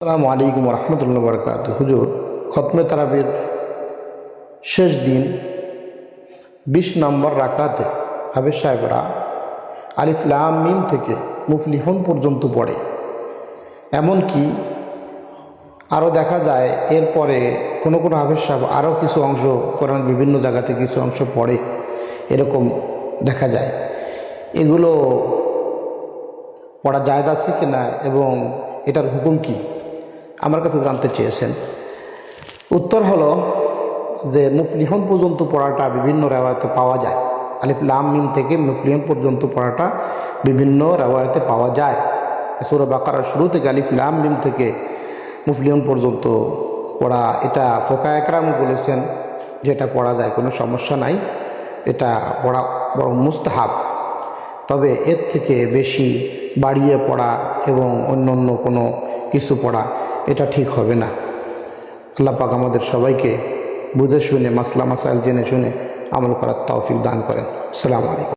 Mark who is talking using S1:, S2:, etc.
S1: আসসালামু আলাইকুম রহমতুল্লাহ বরকাত। হুজুর, খতমে তারাবির শেষ দিন 20 নম্বর রাকাতে হাফেজ সাহেবরা আলিফ লাম মিম থেকে মুফলিহুন পর্যন্ত পড়ে। এমনকি আরও দেখা যায় এরপরে কোনো কোনো হাফেজ সাহেব আরও কিছু অংশ কোরআন বিভিন্ন জায়গাতে কিছু অংশ পড়ে, এরকম দেখা যায়। এগুলো পড়া জায়েজ আছে কিনা এবং এটার হুকুম কি আমার কাছে জানতে চেয়েছেন। উত্তর হলো যে মুফলিহুন পর্যন্ত পড়াটা বিভিন্ন রেওয়ায়তে পাওয়া যায়। আলিফ লাম মিম থেকে মুফলিহুন পর্যন্ত পড়াটা বিভিন্ন রেওয়ায়তে পাওয়া যায়। সূরা বাকারার শুরু থেকে আলিফ লাম মিম থেকে মুফলিহুন পর্যন্ত পড়া, এটা ফোকা একরাম বলেছেন যে এটা পড়া যায়, কোনো সমস্যা নাই, এটা পড়া বরং মুস্তাহাব। তবে এর থেকে বেশি বাড়িয়ে পড়া এবং অন্য কোনো কিছু পড়া এটা ঠিক হবে না। আল্লাহ পাক আমাদের সবাইকে বুঝে শুনে মাসলা মাসাইল জেনে শুনে আমল করার তৌফিক দান করেন। আসসালামু আলাইকুম।